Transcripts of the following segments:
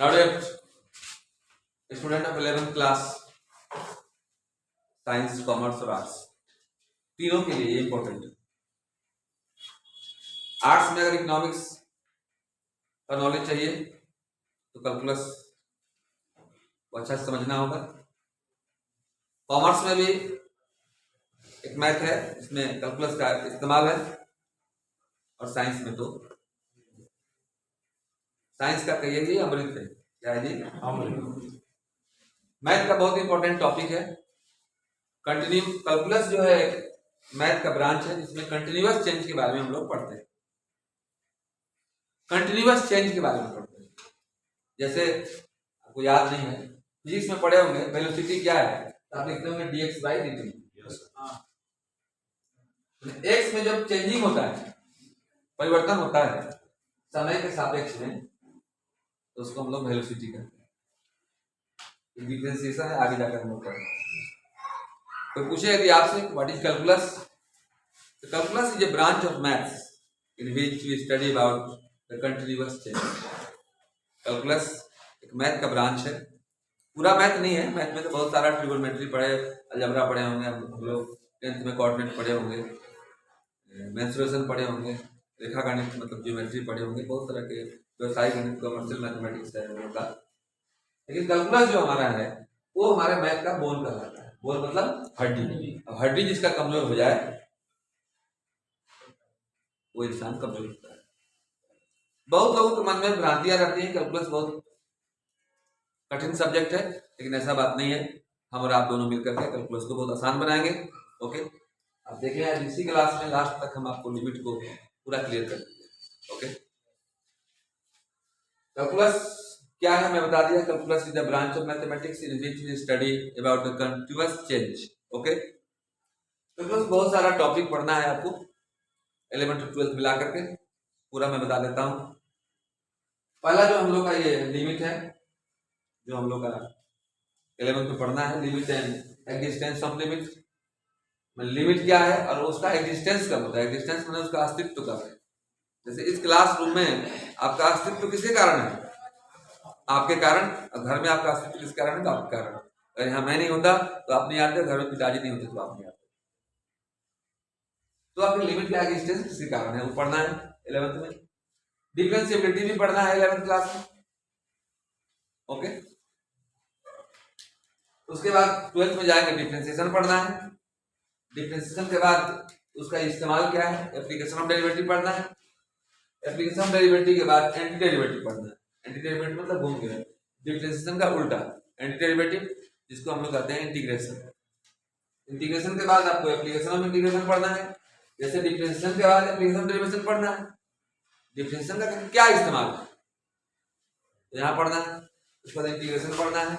Now dear student of 11th class science, commerce और arts तीनों के लिए ये इंपॉर्टेंट है। आर्ट्स में अगर इकोनॉमिक्स का नॉलेज चाहिए तो कैलकुलस को अच्छा से समझना होगा। कॉमर्स में भी एक मैथ है, इसमें कैलकुलस का इस्तेमाल है, और साइंस में तो साइंस का कहिए जी अमृत है। क्या है जी? अमृत। मैथ का बहुत इंपॉर्टेंट टॉपिक है। कंटिन्यू कैलकुलस जो है मैथ का ब्रांच है जिसमें कंटिन्यूअस चेंज के बारे में हम लोग पढ़ते हैं। कंटिन्यूअस चेंज के बारे में पढ़ते हैं। जैसे आपको याद नहीं है, फिजिक्स में पढ़े होंगे वेलोसिटी क्या है, तो आप लिखते होंगे dx by dt। एक्स में जब चेंजिंग होता है, परिवर्तन होता है समय के सापेक्ष में, तो उसको हम लोग वेलोसिटी कहते हैं। डिफरेंशिएशन है, आगे जाकर हम लोग पढ़ेंगे। तो पूछे यदि आपसे व्हाट इज कैलकुलस, तो calculus is a branch of maths in which we study about the continuous change. Calculus एक मैथ का ब्रांच है, पूरा मैथ नहीं है। मैथ में तो बहुत सारा ट्रिगोनोमेट्री पढ़े, अलजेब्रा पढ़े होंगे हम लोग, 10th में कोऑर्डिनेट पढ़े होंगे, मेंसुरेशन पढ़े होंगे, रेखा गणित मतलब ज्योमेट्री पढ़े होंगे, बहुत तरह के व्यवसायिक गणित, कमर्शियल मैथमेटिक्स है हम लोग का। लेकिन कैलकुलस जो हमारा है वो हमारे मैथ का बोन कहलाता है। बोन मतलब हड्डी। अब हड्डी जिसका कमजोर हो जाए वो इंसान कमजोर होता है। बहुत लोगों के मन में भ्रांतियां रहती हैं, कैलकुलस बहुत कठिन सब्जेक्ट है, लेकिन ऐसा बात नहीं है। हम और आप दोनों मिलकर के कैलकुलस को बहुत आसान बनाएंगे। ओके, आप देखें आज इसी क्लास में लास्ट तक हम आपको लिमिट को पूरा क्लियर कर देंगे। ओके, कैलकुलस क्या है मैं बता दिया। Calculus is the branch of mathematics in which we study about the continuous change. Okay, calculus बहुत सारा टॉपिक पढ़ना है आपको 11th और 12th मिला करके, पूरा मैं बता देता हूँ। पहला जो हम लोग का ये लिमिट है, जो हम लोग का 11th में पढ़ना है, limit and existence of limit. Limit क्या है और उसका एग्जिस्टेंस कब होता है। एग्जिस्टेंस मतलब उसका अस्तित्व कब है। जैसे इस क्लासरूम में आपका अस्तित्व किसके कारण है? आपके कारण। घर में आपका अस्तित्व किस कारण है? तो आपके कारण। अगर यहाँ मैं नहीं होता तो आप नहीं आते, घर में पिताजी नहीं होते तो आप नहीं आते। तो आपकी लिमिट का एग्जिस्टेंस किसके कारण है वो पढ़ना है 11th में। डिफरेंशिएबिलिटी भी पढ़ना है 11th क्लास में। ओके, उसके बाद 12th में जाएंगे, डिफरेंशिएशन पढ़ना है। डिफरेंशिएशन के बाद उसका इस्तेमाल क्या है, एप्लीकेशन ऑफ डेरिवेटिव पढ़ना है। एप्लीकेशन ऑफ डेरिवेटिव के बाद एंटी डेरिवेटिव पढ़ना है। एंटी डेरिवेटिव मतलब घूम गया, डिफरेंशिएशन का उल्टा एंटी डेरिवेटिव, जिसको हम लोग कहते हैं इंटीग्रेशन। इंटीग्रेशन के बाद आपको एप्लीकेशन ऑफ इंटीग्रेशन पढ़ना है। जैसे डिफरेंशिएशन के बाद एप्लीकेशन ऑफ डेरिवेशन पढ़ना है। डिफरेंशिएशन का क्या इस्तेमाल है तो यहाँ पढ़ना है। उसके बाद इंटीग्रेशन पढ़ना है।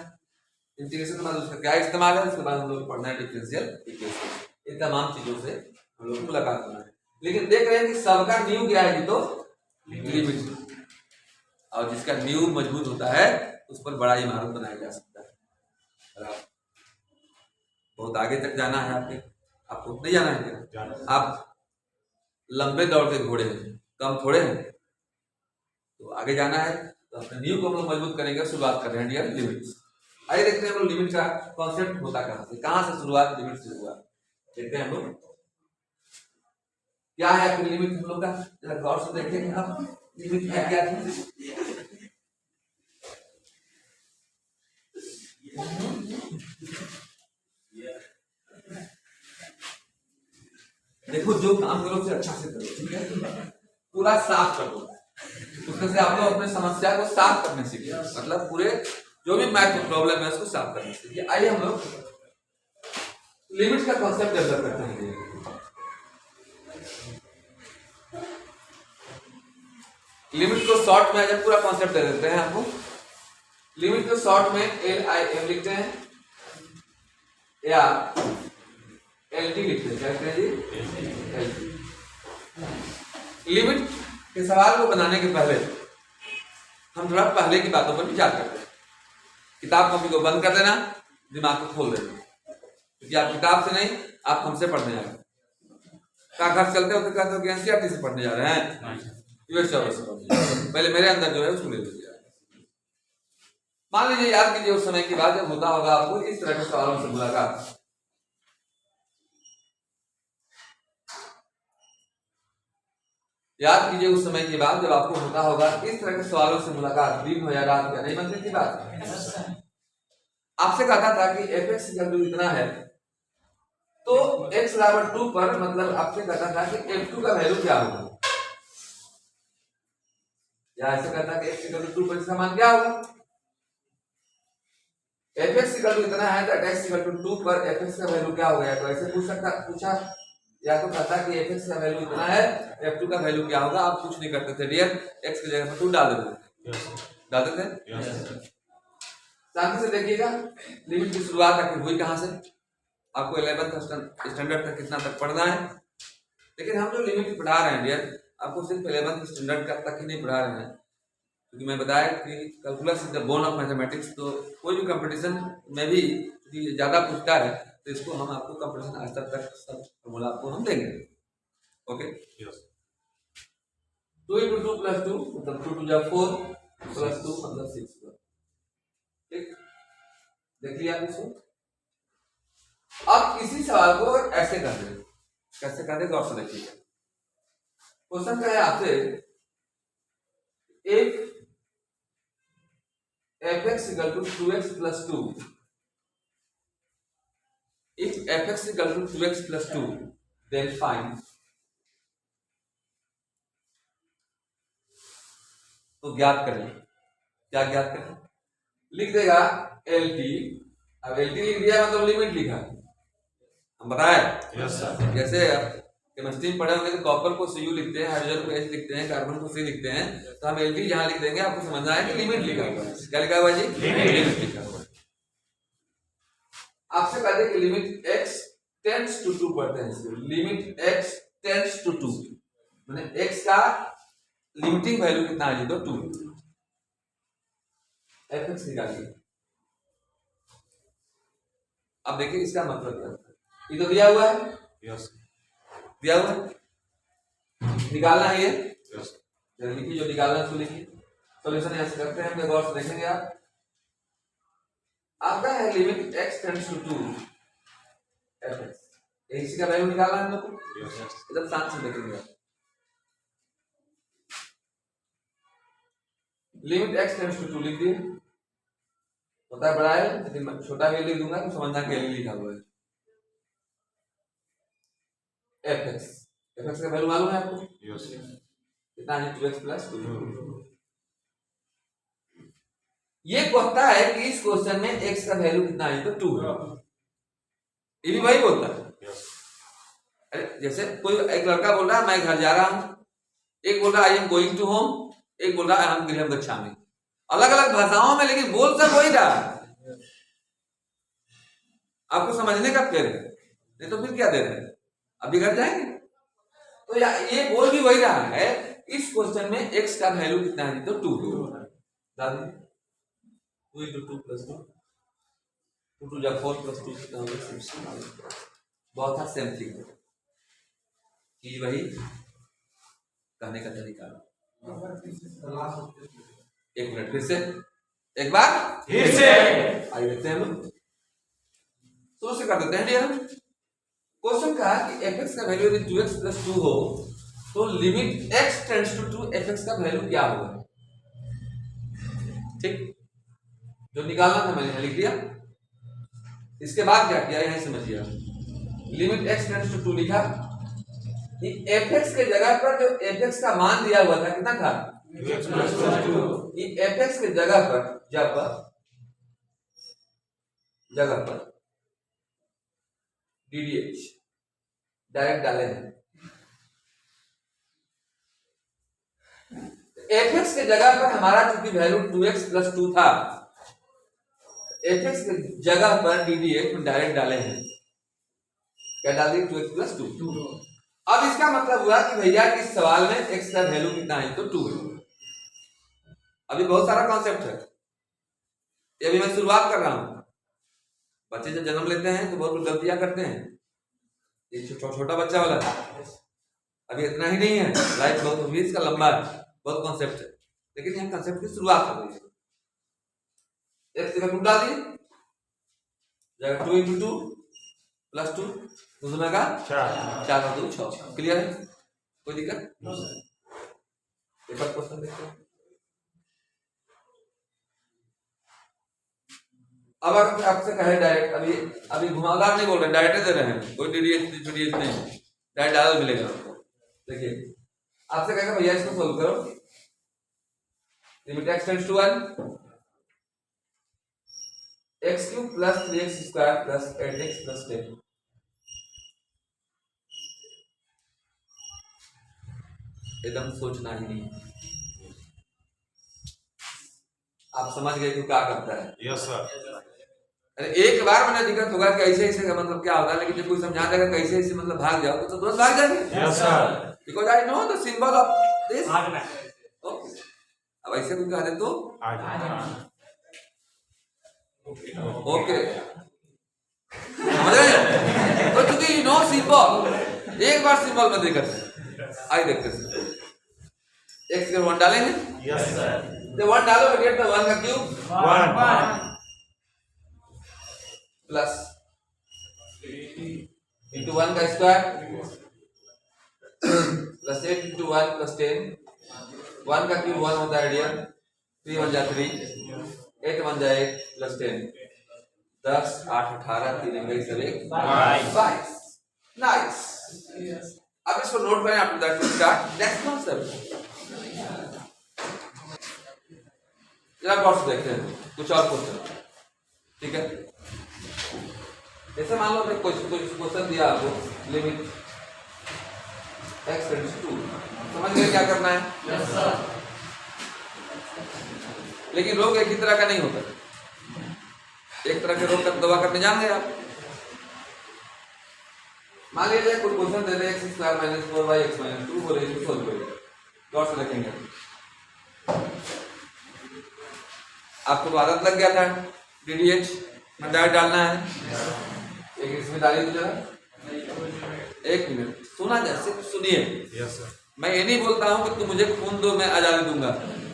इंटीग्रेशन के बाद उसका क्या इस्तेमाल है, उसके बाद हम लोग पढ़ना है डिफरेंशियल इक्वेशन। इन तमाम चीजों से हम लोग मुलाकात करना है। लेकिन देख रहे हैं कि सबका न्यू क्या है, तो लिमिट। और जिसका न्यू मजबूत होता है उस पर बड़ा इमारत बनाया जा सकता है। बहुत आगे तक जाना है आपको नहीं जाना है क्या? आप लंबे दौड़ के घोड़े हैं, कम थोड़े हैं, तो आगे जाना है। तो अपने न्यू को हम लोग मजबूत करेंगे। शुरुआत कर रहे हैं डियर लिमिट्स। आइए देखते हैं हम लोग लिमिट का कॉन्सेप्ट होता कहाँ से शुरुआत, लिमिट से हुआ। देखते हैं हम लोग क्या है आपकी लिमिट हम लोग का, जरा गौर से देखेंगे आप लिमिट है क्या है। देखो जो काम करो उसे अच्छा से करो, ठीक है, पूरा साफ करो। उसमें से आप लोग अपने समस्या को साफ करने सीखिए, मतलब पूरे जो भी मैथ में प्रॉब्लम है उसको साफ करने सीखिए। आइए हम लोग लिमिट का कॉन्सेप्ट डेवलप करते हैं। लिमिट को शॉर्ट में जब पूरा कॉन्सेप्ट दे देते हैं आपको। लिमिट को शॉर्ट में LIM लिखते हैं या LT लिखते हैं। क्या लिखते हैं जी? LT। लिमिट के सवाल को बनाने के पहले हम थोड़ा पहले की बातों पर विचार करते हैं। किताब कॉपी को बंद कर देना, दिमाग को खोल देना, क्योंकि आप किताब से नहीं, आप हमसे पढ़ने जा रहे हैं। कहाँ घर चलते होते कहते हो कि NCERT से पढ़ने जा रहे हैं, पहले मेरे अंदर जो है उसको ले लीजिए। मान लीजिए, याद कीजिए उस समय की बात जब होता होगा आपको इस तरह के सवालों से मुलाकात। याद कीजिए उस समय की बात जब आपको होता होगा इस तरह के सवालों से मुलाकात, दिन हो या रात, क्या नहीं बनती थी बात। आपसे कहा था कि fx इतना है तो x बराबर 2 पर, मतलब आपसे कहता था कि f2 का वैल्यू क्या होगा, या ऐसे कहता कि x 2 पर इसका मान क्या होगा। fx इतना है तो x 2 पर fx का वैल्यू क्या होगा, तो ऐसे पूछा, या तो कहता कि fx का वैल्यू इतना है, f2 का वैल्यू क्या होगा। आप कुछ नहीं करते थे डियर, x की जगह पर 2 डाल देते थे। शांति से देखिएगा, लिमिट की शुरुआत आखिर हुई कहां से। आपको 11th स्टैंडर्ड तक कितना तक पढ़ना है, लेकिन हम जो लिमिट पढ़ा रहे हैं डियर, आपको सिर्फ 11th स्टैंडर्ड तक ही नहीं पढ़ा रहे हैं, क्योंकि मैं बताया कि calculus is the bone of mathematics. तो कोई भी कंपटीशन में भी ज्यादा पूछता है तो इसको हम आपको कंपटीशन आज तक सब फॉर्मूला आपको हम देंगे। ओके, 2 × 2 + 2 मतलब 2 × 4 + 2 मतलब 6। ठीक, देख लिया आप इसको। अब इसी सवाल को ऐसे कर दे, कैसे कर दे गौर से देखिएगा। क्वेश्चन क्या है आपसे, एक fx = 2x + 2, if fx = 2x + 2 then find, तो ज्ञात करें। क्या ज्ञात करें, लिख देगा LT। अब LT लिख दिया मतलब लिमिट लिखा, हम बताए। Yes sir. जैसे केमिस्ट्री में पढ़े होंगे तो कॉपर को Cu लिखते हैं, हाइड्रोजन को H लिखते हैं, कार्बन को C लिखते हैं, तो हम LT यहां लिख देंगे। आपको समझना है कि लिमिट लिखा हुआ है। क्या लिखा हुआ जी, लिमिट लिखा हुआ है। आपसे कहते हैं कि लिमिट x टेंड्स टू 2 पढ़ते हैं, लिमिट x टेंड्स टू 2 माने x का लिमिटिंग वैल्यू कितना है जी, तो 2। fx निकालिए। अब देखिए इसका मतलब क्या है, ये तो दिया हुआ है, यस दिया हुआ है, निकालना है ये, यस लिखिए, जो निकालना है लिखिए। सॉल्यूशन ऐसे करते हैं, गौर से देखेंगे आप। आपका है limit x tends to 2 fx, इसी का वैल्यू निकालना है हम लोग को। एकदम शांत से देखेंगे आप। लिमिट x टेंड्स टू 2 लिख दिए, होता है बड़ा है, लेकिन मैं छोटा भी लिख दूंगा तो समझना कि लिखा हुआ है। fx का वैल्यू मालूम है आपको, यस कितना है, 2x + 2। ये कहता है कि इस क्वेश्चन में x का वैल्यू कितना है, तो 2 है। ये भी वही बोलता है, यस। अरे जैसे कोई एक लड़का बोल रहा है मैं घर जा रहा हूं, एक बोल रहा है I am going to home, एक बोल रहा है हम गृहम गच्छामि। अलग अलग भाषाओं में, लेकिन बोल सब वही रहा है। आपको समझने का फेर है, नहीं तो फिर क्या दे रहे हैं, अभी घर जाएंगे। तो ये बोल भी वही रहा है, इस क्वेश्चन में x का वैल्यू कितना है, तो 2। 2 × 2 + 2, 2 × 4 + 2 कितना होगा, 6। बहुत था सेम थिंग कि वही कहने का तरीका। एक मिनट फिर से, एक बार फिर से आइए देखते हैं हम, शुरू से कर देते हैं डियर। क्वेश्चन कहा कि fx का वैल्यू यदि 2x + 2 हो तो limit x tends to 2 fx का वैल्यू क्या होगा। ठीक, जो निकालना था मैंने लिख दिया। इसके बाद क्या किया, यहां समझिए, लिमिट x टेंड्स टू 2 लिखा, fx के जगह पर जो fx का मान दिया हुआ था कितना था, 2x + 2। fx के जगह पर जगह पर ddh डायरेक्ट डाले हैं। fx के जगह पर हमारा चूंकि वैल्यू 2x + 2 था, fx के जगह पर ddh डायरेक्ट डाले हैं। क्या डाल दिए, 2x + 2। अब इसका मतलब हुआ कि भैया इस सवाल में x का वैल्यू कितना है, तो 2 है। अभी बहुत सारा कॉन्सेप्ट है, ये अभी मैं शुरुआत कर रहा हूं। बच्चे जब जन्म लेते हैं तो बहुत गलतियां करते हैं, ये छोटा बच्चा वाला अभी इतना ही नहीं है, लाइफ बहुत भी इसका लंबा है, बहुत कॉन्सेप्ट है, लेकिन यहाँ कॉन्सेप्ट की शुरुआत हो गई है। x जगह 2 डाल दिए, जाएगा 2 × 2 + 2, 2 दूना का 4 और 2 6। क्लियर है? कोई दिक्कत? एक और क्वेश्चन देखते हैं। अब अगर आपसे कहे डायरेक्ट, अभी घुमावदार नहीं बोल रहे, डायरेक्ट दे रहे हैं, कोई डीडीएच नहीं, डायरेक्ट डायल मिलेगा आपको। देखिए आपसे कहेगा भैया इसको सोल्व करो, limit x tends to 1, x³ + 3x² + 8x + 10। एकदम सोचना ही नहीं, आप समझ गए कि क्या करता है? Yes sir. अरे एक बार मैंने दिक्कत होगा कि ऐसे ऐसे का मतलब क्या होगा, लेकिन जब कोई समझा देगा कैसे ऐसे मतलब भाग जाओ तो तुरंत भाग जाएंगे। Yes sir. Because I know the symbol of this. Okay, अब ऐसे कोई कह दे तो ओके, समझ रहे? तो क्योंकि यू नो सिंबल, एक बार सिंबल में दिक्कत आई देखते हैं। x के 1 डालेंगे, यस सर। तो 1 डालो, गेट द 1 का क्यूब 1 प्लस into 1 का स्क्वायर प्लस 8 into 1 + 10, 1 का क्यूब 1 होता है डियर, 3 1 जा 3, 8 1 जा 8 + 10, 10 8 18, 3 1 सब 1 22। नाइस। अब इसको नोट करें, after that we start next concept. जरा गौर से देखते हैं कुछ और क्वेश्चन, ठीक है? जैसे मान लो कोई क्वेश्चन दिया आपको, लिमिट x टेंड्स टू 2, समझ गए क्या करना है? Yes sir. लेकिन रोग एक ही तरह का नहीं होता, एक तरह के रोग का दवा करने जान गए आप। मान लीजिए कोई क्वेश्चन दे दे x² - 4y x - 2, बोले इसको सोल्व करिए। गौर से देखेंगे, आपको आदत लग गया था डीडीएच में डायरेक्ट डालना है, एक इसमें डाली तो जरा, एक मिनट सुना, जैसे सुनिए। Yes sir. मैं ये नहीं बोलता हूँ कि तुम मुझे खून दो मैं आजादी दूंगा,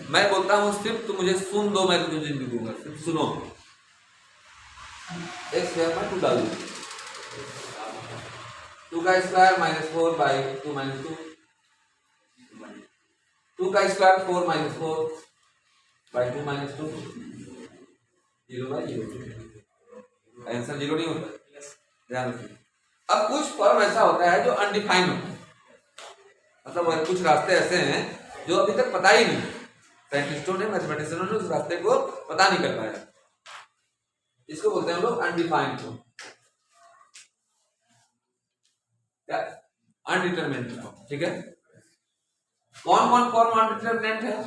मैं बोलता हूँ सिर्फ तुम मुझे खून दो मैं तुझे जिंदगी दूंगा। सिर्फ सुनो, x² में 2 डाल दो, 2 का स्क्वायर -4 / 2 - 2, 2 का स्क्वायर 4 - 4 / 2 - 2, 0/0। आंसर 0 नहीं होता, ध्यान रखिए। अब कुछ फॉर्म ऐसा होता है जो अनडिफाइंड होता है, मतलब कुछ रास्ते ऐसे हैं जो अभी तक पता ही नहीं, साइंटिस्टों ने, मैथमेटिशियनों ने उस रास्ते को पता नहीं कर पाया, इसको बोलते हैं लोग अनडिफाइंड फॉर्म, क्या अनडिटरमिनेट फॉर्म, ठीक है? कौन कौन फॉर्म अनडिटरमिनेट है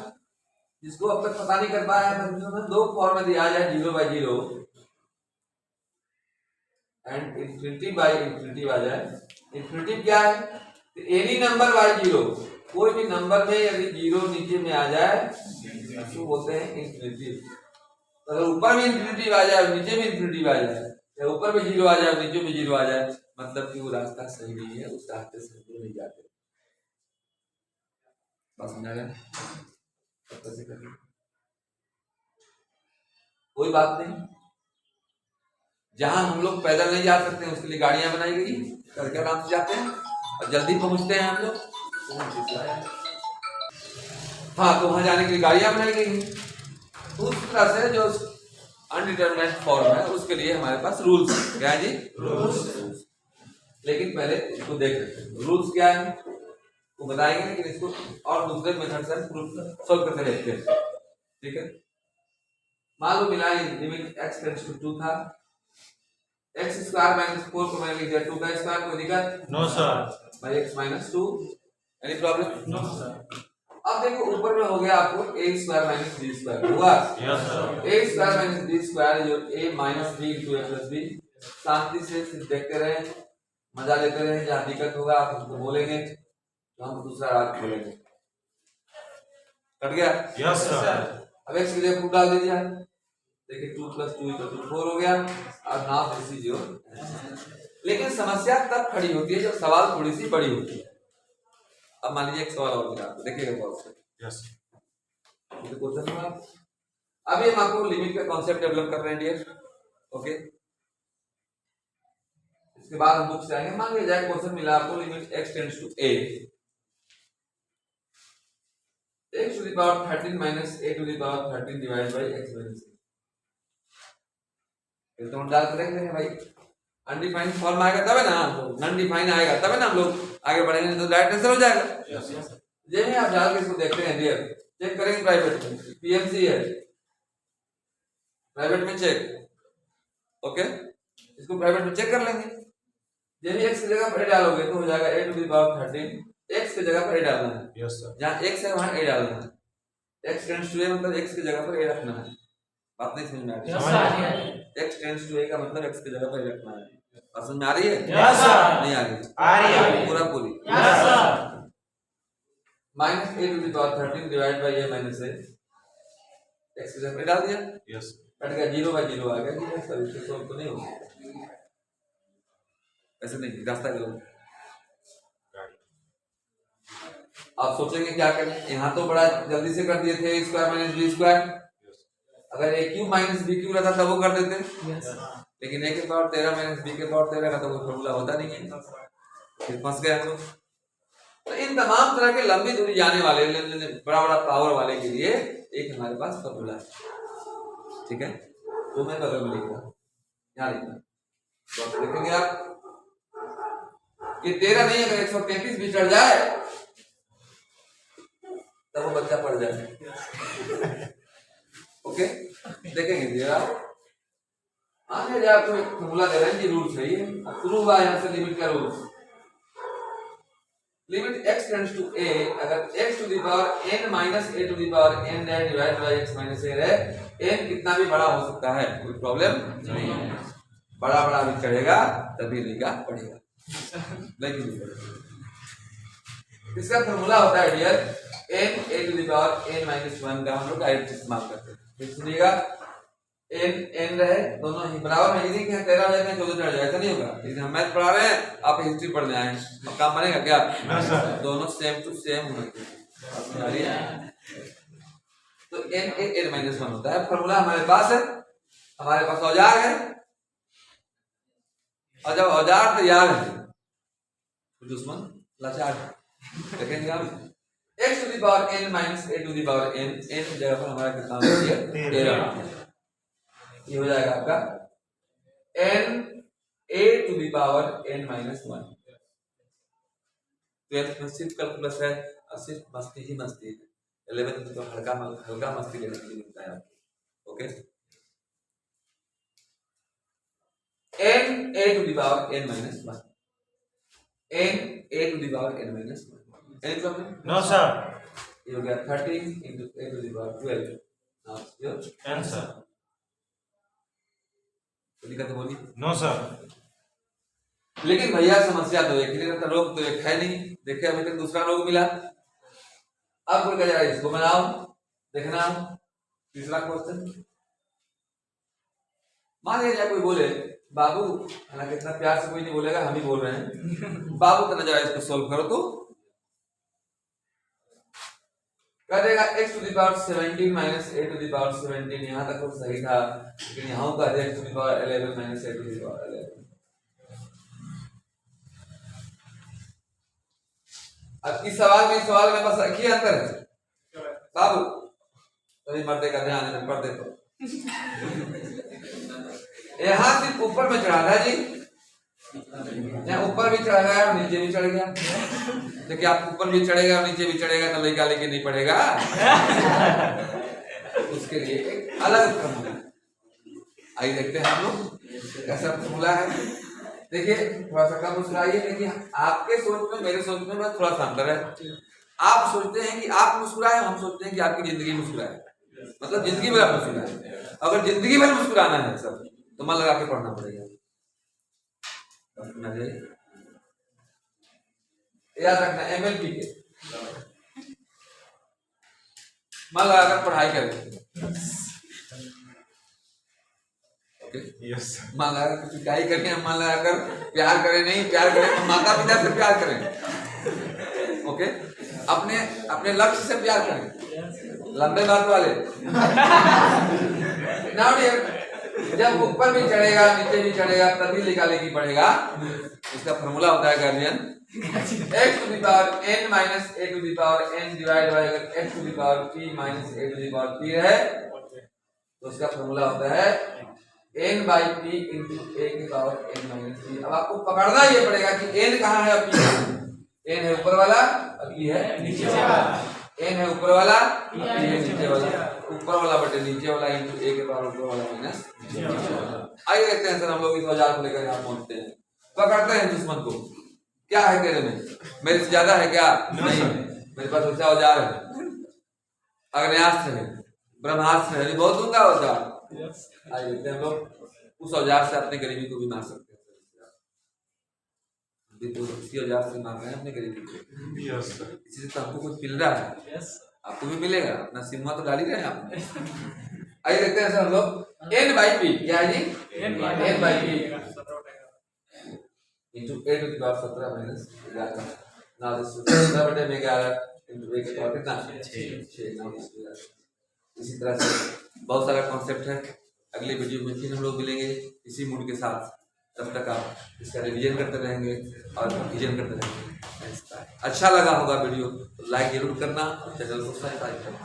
जिसको अब तक पता नहीं कर पाया है? दो फॉर्म दिया जाए, 0/0 एंड इंफिनिटी आ जाए। इंफिनिटी क्या है? एनी नंबर बाय 0, कोई भी नंबर में यदि 0 नीचे में आ जाए तो बोलते हैं इंफिनिटी। अगर ऊपर में इंफिनिटी आ जाए, नीचे में इंफिनिटी आ जाए, या ऊपर में 0 आ जाए, नीचे में 0 आ जाए, मतलब कि वो रास्ता सही नहीं है, उस रास्ते से हम नहीं जाते। बस समझा गया? कोई बात नहीं, जहां हम लोग पैदल नहीं जा सकते हैं उसके लिए गाड़ियां बनाई गई, करके आराम से जाते हैं और जल्दी पहुंचते हैं हम लोग। हाँ, तो वहां जाने के लिए गाड़ियां बनाई गई हैं। उस तरह से जो अनडिटरमिनेट फॉर्म है उसके लिए हमारे पास रूल्स है। क्या है जी? रूल्स। लेकिन पहले इसको देख लेते हैं, रूल्स क्या है वो बताएंगे, लेकिन इसको और दूसरे मेथड से प्रूफ सॉल्व करके देखते हैं, ठीक है? मान लो मिला लिमिट x टेंड्स टू 2 था, x² - 4 को मैंने लिख दिया 2 का स्क्वायर, कोई दिक्कत? No sir. by x - 2, any problem? No sir. अब देखो ऊपर में हो गया आपको a² - b² हुआ। Yes sir. a² - b² जो a - b × a + b, शांति से सिर्फ देखते रहे, मजा लेते रहे। जहाँ दिक्कत होगा आप हमको बोलेंगे तो हम दूसरा रात बोलेंगे। कट गया? Yes sir. अब x के लिए प्रूफ डाल दीजिए, देखिए 2 + 2 = 4 हो गया, और नाउ दिस इज योर। लेकिन समस्या तब खड़ी होती है जब सवाल थोड़ी सी बड़ी होती है। अब मान लीजिए एक सवाल और मिला आपको, देखिएगा गौर से। यस। क्वेश्चन हुआ, अभी हम आपको लिमिट का कॉन्सेप्ट डेवलप कर रहे हैं डियर। ओके, इसके बाद हम बुक से आएंगे। मान लीजिए जाए क्वेश्चन मिला आपको limit x tends to a, x to the power 13 minus a to the power 13 divide by x minus a। फिर तो हम डाल के देखेंगे भाई, अनडिफाइंड फॉर्म आएगा तब है ना, नॉन डिफाइन आएगा तब है ना हम लोग आगे बढ़ेंगे, नहीं तो डायरेक्ट आंसर हो जाएगा। जब भी आप डाल के इसको देखते हैं डियर, चेक करेंगे प्राइवेट में, पीएमसी है प्राइवेट में चेक। ओके, इसको प्राइवेट में चेक कर लेंगे। जब भी x की जगह पर a डालोगे तो हो जाएगा a to the power 13, x की जगह पर a डालना है, जहां x है वहां a डालना है, x टेंड्स टू a मतलब x की जगह पर a रखना है। बात नहीं समझ में आ रही है? x टेंड्स टू a का मतलब x की जगह पर a रखना है। बात समझ में आ रही है? Yes sir. नहीं आ रही? आ रही है पूरा पूरी। Yes sir. Minus a to the power 13 divide by a minus a, x की जगह पर डाल दिया, यस कट गया, 0 बाय 0 आ गया। ये सब इससे सॉल्व तो नहीं होगा, ऐसे नहीं, रास्ता करो। आप सोचेंगे क्या करें, यहाँ तो बड़ा जल्दी से कर दिए थे a square minus b square, अगर a cube minus b cube रहता तब वो कर देते, लेकिन a के पावर 13 माइनस b के पावर 13 का तो कोई फॉर्मूला होता नहीं है, फिर फंस गए हम लोग। तो इन तमाम तरह के लंबी दूरी जाने वाले बड़ा बड़ा पावर वाले के लिए एक हमारे पास फॉर्मूला है, ठीक है, तो मैं बगल में लिख रहा हूँ, यहाँ लिखना, तो देखेंगे आप कि 13 नहीं, अगर 133 भी चढ़ जाए तब वो बच्चा पढ़ जाए। ओके, देखेंगे जी आप, आगे आपको एक फॉर्मूला दे रहे हैं जी, रूल सही है। अब शुरू हुआ यहाँ से लिमिट का rule, limit x tends to a, अगर x to the power n minus a to the power n divide by x minus a है, n कितना भी बड़ा हो सकता है, कोई प्रॉब्लम नहीं है, बड़ा बड़ा भी चढ़ेगा तभी लिखा पड़ेगा, लेकिन इसका फॉर्मूला होता है dear n a to the power n minus 1 का हम लोग डायरेक्ट इस्तेमाल करते हैं। फिर सुनिएगा, n रहे दोनों ही बराबर में, यदि 13 हो जाते हैं 14 चढ़ जाए, ऐसा नहीं होगा। लेकिन हम मैथ पढ़ा रहे हैं, आप हिस्ट्री पढ़ने आए हैं, अब काम बनेगा क्या? दोनों सेम टू सेम होंगे। तो n एक n माइनस 1 होता है, फॉर्मूला हमारे पास है, हमारे पास औजार है, और जब औजार तैयार है तो दुश्मन लाचार है। देखेंगे हम x to the power n minus a to the power n, n की जगह पर हमारा कितना हो गया 13, ये हो जाएगा आपका n a to the power n minus 1। 12th में सिर्फ कैलकुलस है और सिर्फ मस्ती ही मस्ती है, 11th में तो हल्का मस्ती लेने के लिए मिलता है आपको। Okay, n a to the power n minus 1, n a to the power n minus 1, any problem? No sir. ये हो गया 13 into a to the power 12। Now your answer. दिक्कत बोली? No sir. लेकिन भैया समस्या तो एक ही रहता, रोग तो एक है नहीं। देखिए अभी तक दूसरा रोग मिला, अब कोई कह इसको बनाओ, देखना तीसरा क्वेश्चन। मान लीजिए कोई बोले बाबू, हालांकि इतना प्यार से कोई नहीं बोलेगा, हम ही बोल रहे हैं, बाबू कहना जरा इसको सोल्व करो, तो कर देगा x to the power 17 minus a to the power 17, यहाँ तक तो सही था, लेकिन यहाँ का x to the power 11 minus a to the power 11। अब इस सवाल में बस एक ही अंतर है बाबू, तभी मर्दे का ध्यान है, पढ़ते तो यहाँ सिर्फ ऊपर में चढ़ा था जी, यहाँ ऊपर भी चढ़ गया और नीचे भी चढ़ गया। देखिए आप ऊपर भी चढ़ेगा और नीचे भी चढ़ेगा तो लड़का लेके नहीं पड़ेगा, उसके लिए एक अलग फॉर्मूला। आइए देखते हैं हम लोग कैसा फॉर्मूला है। देखिए थोड़ा सा कम मुस्कुराइए, देखिए आपके सोच में मेरे सोच में बस थोड़ा सा अंतर है। आप सोचते हैं कि आप मुस्कुराए, हम सोचते हैं कि आपकी जिंदगी मुस्कुराए, मतलब जिंदगी भर मुस्कुराए। अगर जिंदगी भर मुस्कुराना है सब तो मन लगा के पढ़ना पड़ेगा, याद रखना। MLP के मन लगाकर पढ़ाई करें, यस मन लगाकर पिटाई करके, मन लगाकर प्यार करें, नहीं प्यार करें तो माता पिता से प्यार करें। ओके, अपने लक्ष्य से प्यार करें। लंबे बात वाले नाउ डियर, जब ऊपर भी चढ़ेगा नीचे भी चढ़ेगा तभी निकालने की पड़ेगा। इसका फॉर्मूला होता है guardian x to the power n minus a to the power n divide bye अगर x to the power p minus a to the power p है तो उसका फॉर्मूला होता है n by p into a की power n minus p। अब आपको पकड़ना ये पड़ेगा कि n कहाँ है और p कहाँ है। n है ऊपर वाला और p है नीचे वाला। n है ऊपर वाला p है नीचे वाला। ऊपर वाला बटे नीचे वाला into a के पावर ऊपर वाला माइनस नीचे वाला। आइए देखते हैं सर हम लोग इस औजार को लेकर यहाँ पहुंचते हैं। पकड़ते हैं दुश्मन को। क्या है तेरे में? मेरे से ज्यादा है क्या? नहीं, मेरे पास वैसा औजार है। अग्नेयास्त्र है, ब्रह्मास्त्र है, बहुत दूंगा औजार। आइए देखते हैं हम लोग उस औजार से अपने गरीबी को भी मार सकते हैं। तो इसी औजार से मार रहे हैं अपने गरीबी को। इसी से तो आपको कुछ मिल रहा है, आपको भी मिलेगा। अपना सिम्मा तो डाल ही रहे हैं आप। आइए देखते हैं सर हम लोग n by p क्या है जी? n by p into a to the power 17 minus 11। ना दिस 17 बटे में 11 into a के पावर कितना? 6। इसी तरह से बहुत सारा कॉन्सेप्ट है। अगले वीडियो में फिर हम लोग मिलेंगे इसी मूड के साथ। तब तक आप इसका रिवीजन करते रहेंगे और रिवीजन करते रहेंगे। अच्छा लगा होगा वीडियो तो लाइक जरूर करना और चैनल को सब्सक्राइब करना।